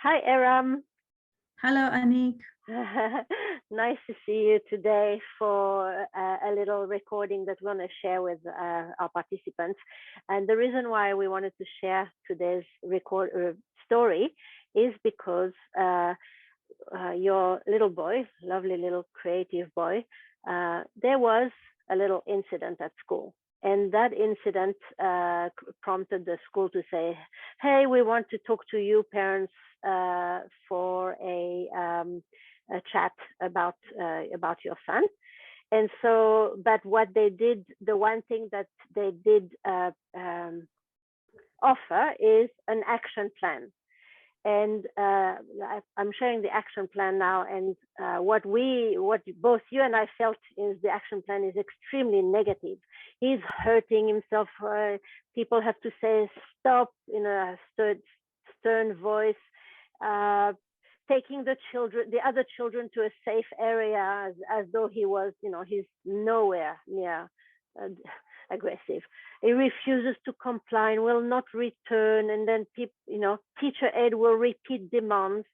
Hi, Eram. Hello, Anik. Nice to see you today for a little recording that we want to share with our participants. And the reason why we wanted to share today's story is because your little boy, lovely little creative boy, there was a little incident at school. And that incident prompted the school to say, hey, we want to talk to you parents for a chat about your son. And so, but what they did, the one thing that they did offer is an action plan. And I'm sharing the action plan now. And what both you and I felt is the action plan is extremely negative. He's hurting himself. People have to say stop in a stern voice. Taking the other children to a safe area as though he was, he's nowhere near aggressive. He refuses to comply and will not return. And then teacher Ed will repeat demands,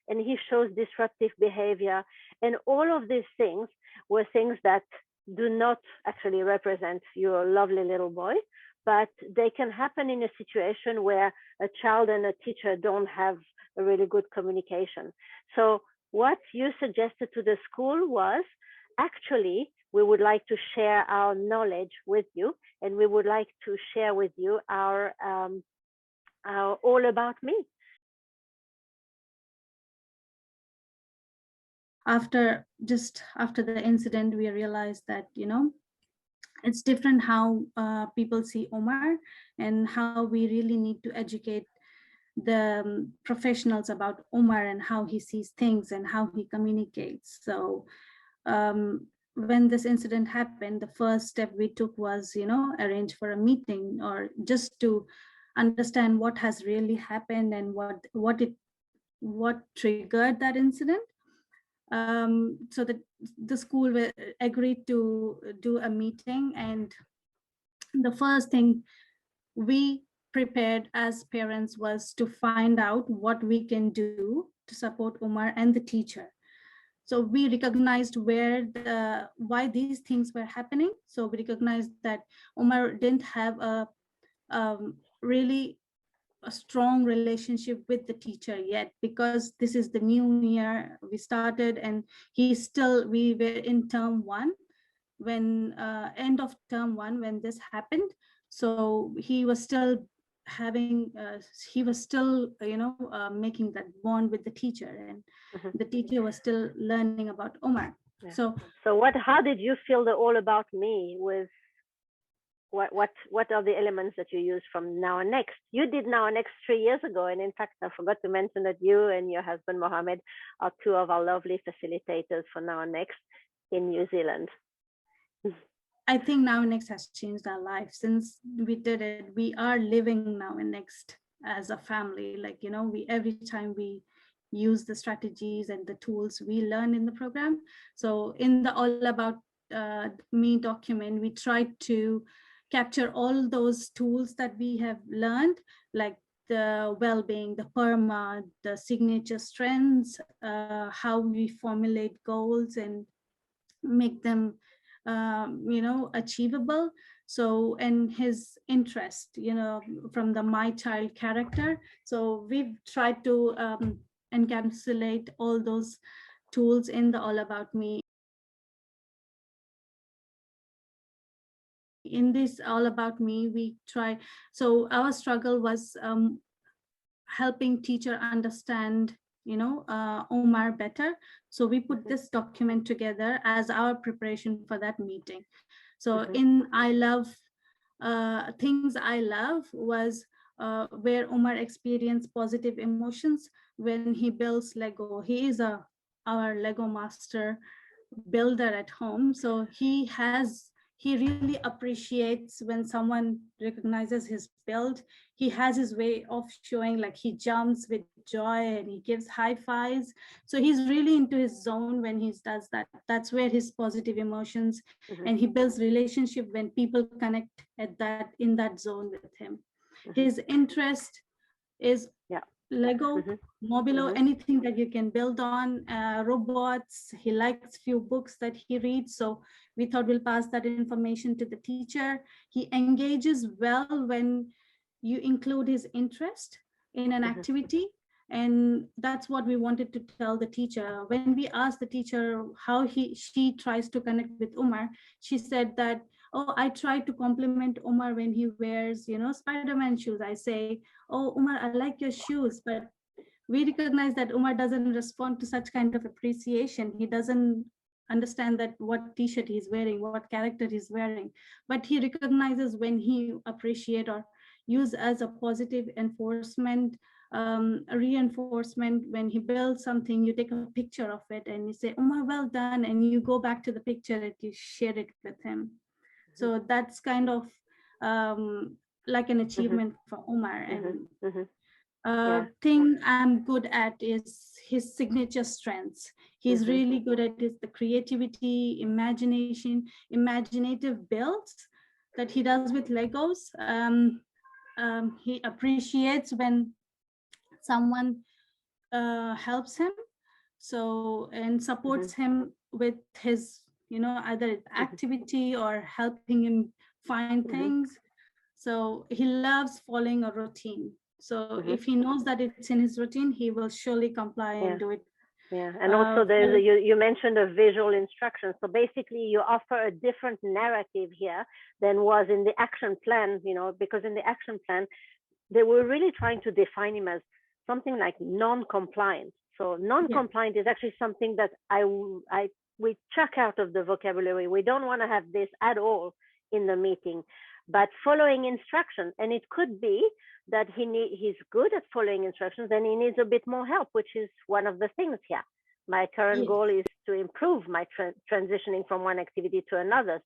and he shows disruptive behavior. And all of these things were things that do not actually represent your lovely little boy, but they can happen in a situation where a child and a teacher don't have a really good communication. So what you suggested to the school was, actually, we would like to share our knowledge with you, and we would like to share with you our all about me. After the incident, we realized that, it's different how people see Omar, and how we really need to educate the professionals about Omar and how he sees things and how he communicates. So when this incident happened, the first step we took was, arrange for a meeting, or just to understand what has really happened and what triggered that incident. So the school agreed to do a meeting, and the first thing we prepared as parents was to find out what we can do to support Omar and the teacher. So we recognized why these things were happening. So we recognized that Omar didn't have a really a strong relationship with the teacher yet, because this is the new year we started, and we were in term one when end of term one when this happened. So he was still making that bond with the teacher, and the teacher was still learning about Omar. Yeah. So how did you feel the all about me with what are the elements that you use from Now and Next? You did Now and Next 3 years ago, and in fact I forgot to mention that you and your husband Mohammed are two of our lovely facilitators for Now and Next in New Zealand. I think Now and Next has changed our life since we did it. We are living Now and Next as a family. Every time we use the strategies and the tools we learn in the program. So in the All About Me document, we tried to capture all those tools that we have learned, like the well-being, the PERMA, the signature strengths, how we formulate goals and make them achievable. So, and his interest, from the my child character. So we've tried to encapsulate all those tools in the All About Me. In this All About Me, so our struggle was helping teacher understand Omar better. So we put this document together as our preparation for that meeting. So in things I love was where Omar experienced positive emotions when he builds Lego. He is our Lego master builder at home. So he really appreciates when someone recognizes his build. He has his way of showing, like he jumps with joy and he gives high fives. So he's really into his zone when he does that. That's where his positive emotions, and he builds relationship when people connect in that zone with him. His interest is Lego, Mobilo, anything that you can build on, robots. He likes few books that he reads. So we thought we'll pass that information to the teacher. He engages well when you include his interest in an activity. And that's what we wanted to tell the teacher. When we asked the teacher how she tries to connect with Umar, she said that, oh, I try to compliment Umar when he wears, Spider-Man shoes. I say, oh, Umar, I like your shoes. But we recognize that Umar doesn't respond to such kind of appreciation. He doesn't understand that what t-shirt he's wearing, what character he's wearing. But he recognizes when he appreciate or use as a positive enforcement, a reinforcement. When he builds something, you take a picture of it and you say, Umar, well done. And you go back to the picture and you share it with him. So that's kind of like an achievement for Umar. And thing I'm good at is his signature strengths. He's really good at the creativity, imagination, imaginative builds that he does with Legos. He appreciates when someone helps him, and supports him with his, either activity or helping him find things. So he loves following a routine. So if he knows that it's in his routine, he will surely comply and do it. Yeah, and also there's you mentioned a visual instruction. So basically you offer a different narrative here than was in the action plan, because in the action plan, they were really trying to define him as something like non-compliant. So non-compliant is actually something that we chuck out of the vocabulary. We don't want to have this at all in the meeting. But following instructions, and it could be that he's good at following instructions and he needs a bit more help, which is one of the things here. My current goal is to improve my transitioning from one activity to another.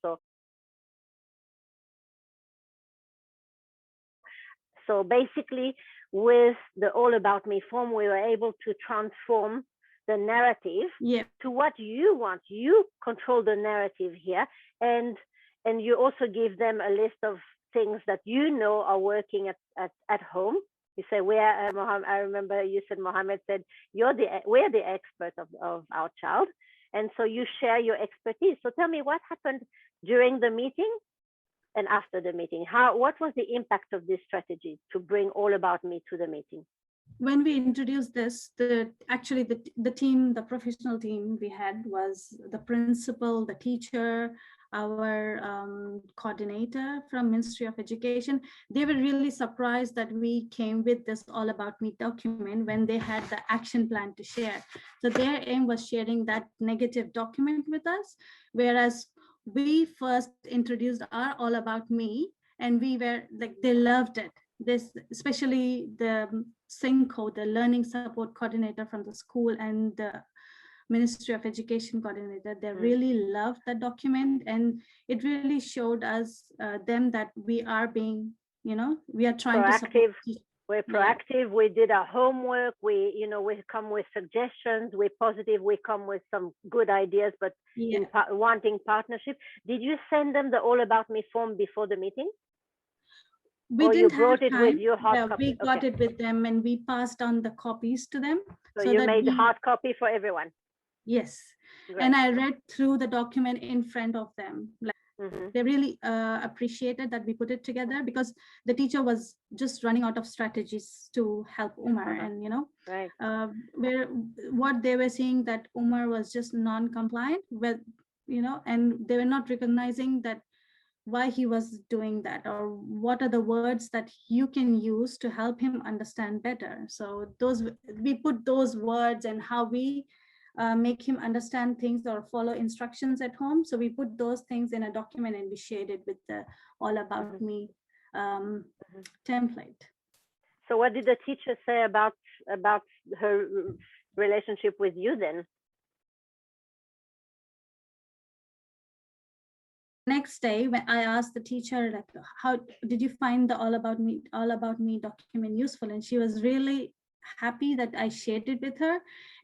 So basically, with the All About Me form, we were able to transform the narrative to what you want. You control the narrative here, and you also give them a list of things that are working at home. You say, I remember you said, Mohammed said, we're the expert of our child. And so you share your expertise. So tell me what happened during the meeting and after the meeting. What was the impact of this strategy to bring All About Me to the meeting? When we introduced this, the team, the professional team we had was the principal, the teacher, our coordinator from Ministry of Education. They were really surprised that we came with this All About Me document when they had the action plan to share. So their aim was sharing that negative document with us, whereas we first introduced our All About Me, and we were like, they loved it. This, especially the SINCO, the Learning Support Coordinator from the school, and the Ministry of Education coordinator, they really loved that document, and it really showed us them that we are being, we are trying proactive. to support. We're proactive. We did our homework. We come with suggestions. We're positive. We come with some good ideas, but wanting partnership. Did you send them the All About Me form before the meeting? We didn't have time. With your hard copy? We got it with them, and we passed on the copies to them. So you made hard copy for everyone? Yes. Great. And I read through the document in front of them. They really appreciated that we put it together, because the teacher was just running out of strategies to help Umar. And, what they were seeing that Umar was just non-compliant with, and they were not recognizing that why he was doing that, or what are the words that you can use to help him understand better. So we put those words and how we make him understand things or follow instructions at home. So we put those things in a document and we shared it with the All About Me template. So what did the teacher say about her relationship with you then? Next day, when I asked the teacher, like, how did you find the All About Me document useful? And she was really happy that I shared it with her.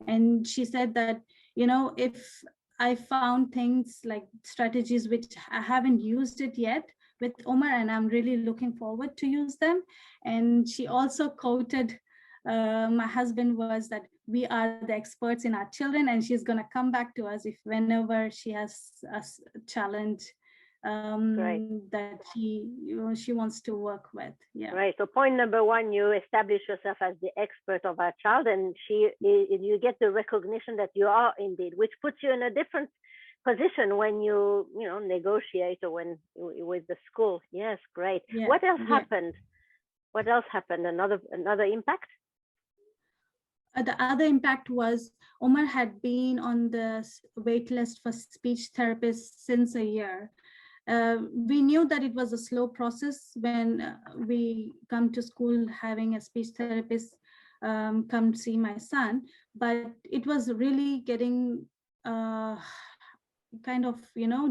And she said that, if I found things like strategies which I haven't used it yet with Umar, and I'm really looking forward to use them. And she also quoted my husband was that we are the experts in our children, and she's going to come back to us if whenever she has a challenge that she wants to work with. Yeah. Right. So point number one, you establish yourself as the expert of our child, and you get the recognition that you are indeed, which puts you in a different position when you negotiate or when with the school. Yes, great. Yeah. What else happened? What else happened? Another impact? The other impact was Omar had been on the wait list for speech therapists since a year. We knew that it was a slow process when we come to school having a speech therapist come see my son, but it was really getting kind of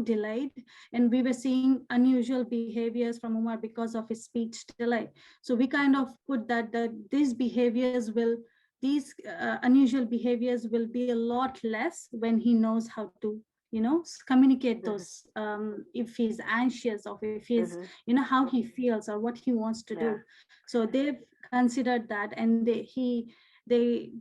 delayed, and we were seeing unusual behaviors from Umar because of his speech delay. So we kind of put that these unusual behaviors will be a lot less when he knows how to communicate those, if he's anxious or if he's how he feels or what he wants to do. So they've considered that, and they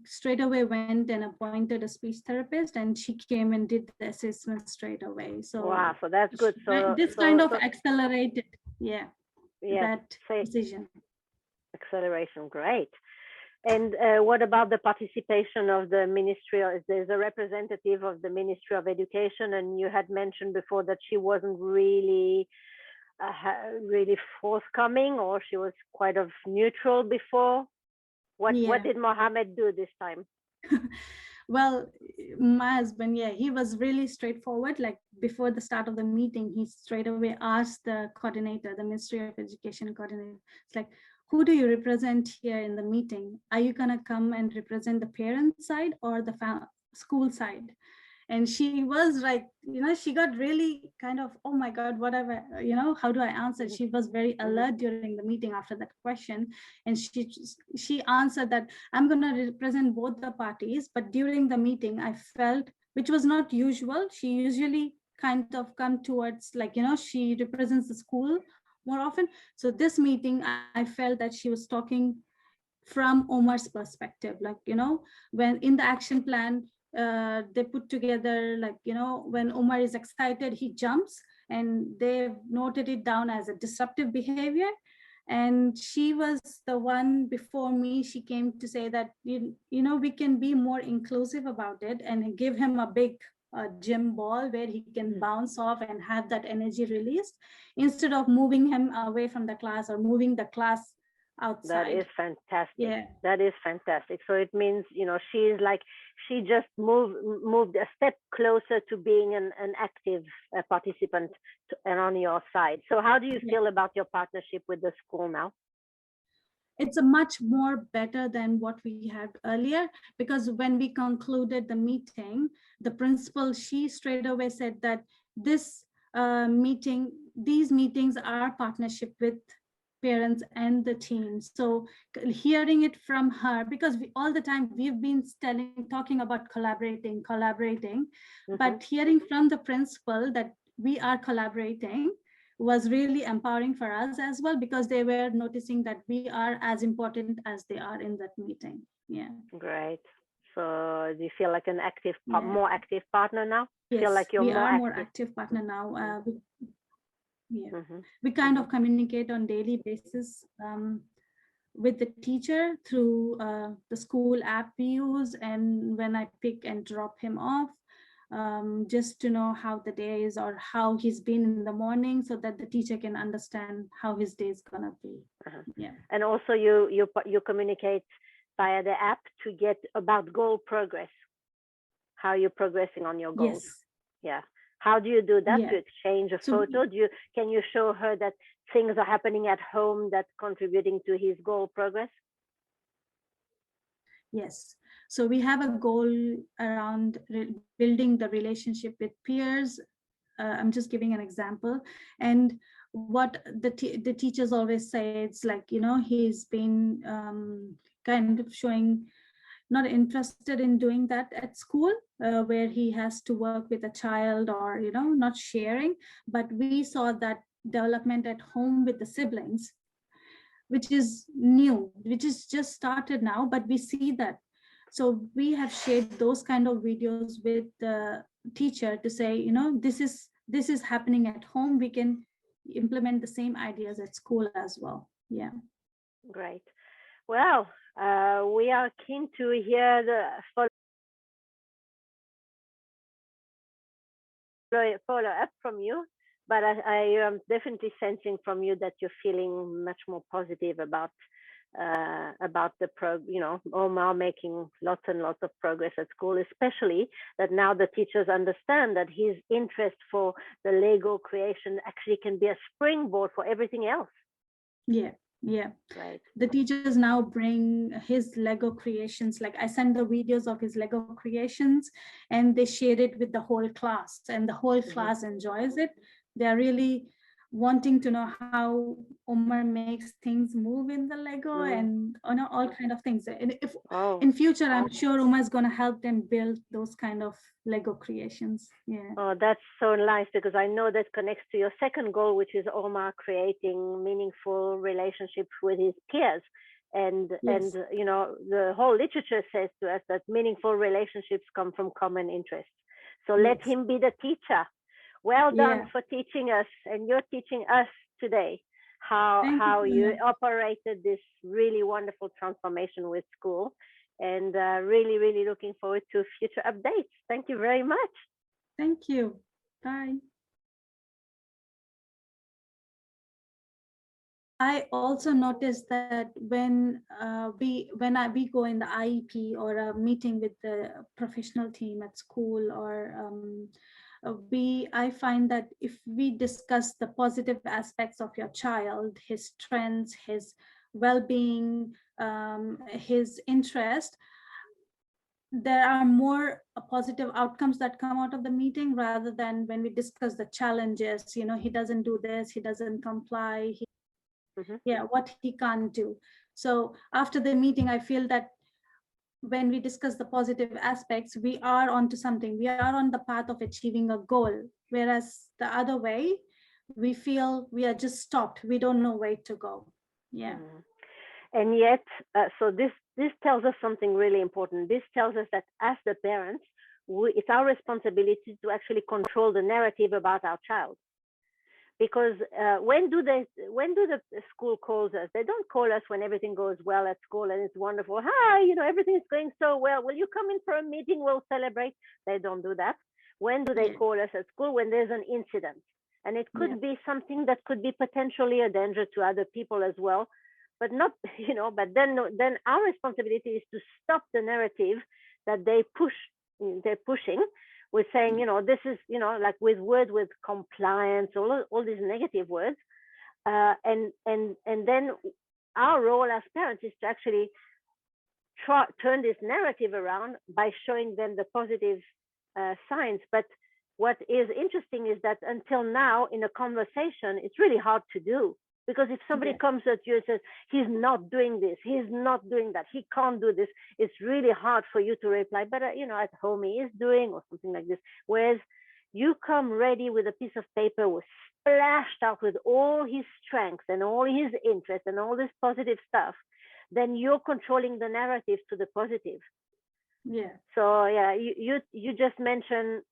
straight away went and appointed a speech therapist, and she came and did the assessment straight away. So wow, so that's good. So this kind of accelerated that decision. Acceleration, great. And what about the participation of the ministry? There's a representative of the Ministry of Education, and you had mentioned before that she wasn't really forthcoming, or she was quite of neutral before. What did Mohammed do this time? Well, my husband, he was really straightforward. Like before the start of the meeting, he straight away asked the coordinator, the Ministry of Education coordinator, it's like, who do you represent here in the meeting? Are you gonna come and represent the parent side or the school side? And she was like, she got really kind of, oh my God, whatever, how do I answer? She was very alert during the meeting after that question. And she answered that I'm going to represent both the parties. But during the meeting, I felt, which was not usual, she usually kind of come towards like, she represents the school more often. So this meeting, I felt that she was talking from Omar's perspective, like, when in the action plan, they put together, like, when Omar is excited, he jumps, and they've noted it down as a disruptive behavior. And she was the one before me, she came to say that, we can be more inclusive about it and give him a big gym ball where he can bounce off and have that energy released, instead of moving him away from the class or moving the class outside. That is fantastic. Yeah. That is fantastic. So it means, she's like, she just moved a step closer to being an active participant and on your side. So how do you feel about your partnership with the school now? It's a much more better than what we had earlier, because when we concluded the meeting, the principal, she straight away said that these meetings are partnership with parents and the team. So hearing it from her, because all the time we've been talking about collaborating, but hearing from the principal that we are collaborating was really empowering for us as well, because they were noticing that we are as important as they are in that meeting. Yeah. Great. So do you feel like an active, more active partner now? Yes, feel like you're we are more active partner now. We kind of communicate on daily basis with the teacher through the school app we use, and when I pick and drop him off, just to know how the day is or how he's been in the morning, so that the teacher can understand how his day is gonna be. Yeah. And also you communicate via the app to get about goal progress, how you're progressing on your goals. Yes. Yeah. How do you do that? To exchange a photo? Can you show her that things are happening at home that's contributing to his goal progress? Yes. So we have a goal around building the relationship with peers. I'm just giving an example. And what the teachers always say, it's like, he's been kind of showing not interested in doing that at school, where he has to work with a child or, not sharing. But we saw that development at home with the siblings, which is new, which is just started now, but we see that. So we have shared those kind of videos with the teacher to say, this is happening at home. We can implement the same ideas at school as well. Yeah. Great. Well, we are keen to hear the follow up from you, but I am definitely sensing from you that you're feeling much more positive about the Omar making lots and lots of progress at school, especially that now the teachers understand that his interest for the Lego creation actually can be a springboard for everything else. Yeah. Right. The teachers now bring his Lego creations. Like I send the videos of his Lego creations and they share it with the whole class, and the whole class enjoys it. They're really wanting to know how Omar makes things move in the Lego and all kind of things. And if in future, I'm sure Omar is going to help them build those kind of Lego creations. Yeah. Oh, that's so nice, because I know that connects to your second goal, which is Omar creating meaningful relationships with his peers. And the whole literature says to us that meaningful relationships come from common interests. So let him be the teacher. Well done for teaching us, and you're teaching us today how you operated this really wonderful transformation with school, and really, really looking forward to future updates. Thank you very much. Thank you. Bye. I also noticed that when we go in the IEP or a meeting with the professional team at school, or I find that if we discuss the positive aspects of your child, his strengths, his well-being, his interest, there are more positive outcomes that come out of the meeting, rather than when we discuss the challenges. He doesn't do this, he doesn't comply, what he can't do. So after the meeting, I feel that when we discuss the positive aspects, we are onto something. We are on the path of achieving a goal. Whereas the other way, we feel we are just stopped. We don't know where to go. Yeah. And yet, so this tells us something really important. This tells us that as the parents, it's our responsibility to actually control the narrative about our child. Because when do the school calls us? They don't call us when everything goes well at school and it's wonderful. Hi, everything is going so well. Will you come in for a meeting? We'll celebrate. They don't do that. When do they call us at school? When there's an incident. And it could be something that could be potentially a danger to other people as well. But not, but then our responsibility is to stop the narrative that they're pushing. With saying, this is, like with compliance, all these negative words, and then our role as parents is to actually turn this narrative around by showing them the positive signs. But what is interesting is that until now, in a conversation, it's really hard to do. Because if somebody comes at you and says, he's not doing this, he's not doing that, he can't do this, it's really hard for you to reply, but at home he is doing, or something like this. Whereas you come ready with a piece of paper with splashed out with all his strengths and all his interests and all this positive stuff, then you're controlling the narrative to the positive. Yeah. So you just mentioned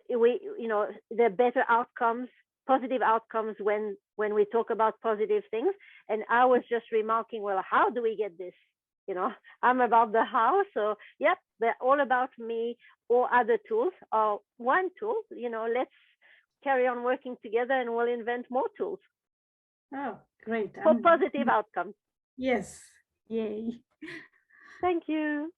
the better outcomes, positive outcomes when we talk about positive things. And I was just remarking, well, how do we get this? I'm about the how. So they're all about me or other tools, or one tool. Let's carry on working together and we'll invent more tools. Oh, great. For positive outcomes. Yes. Yay. Thank you.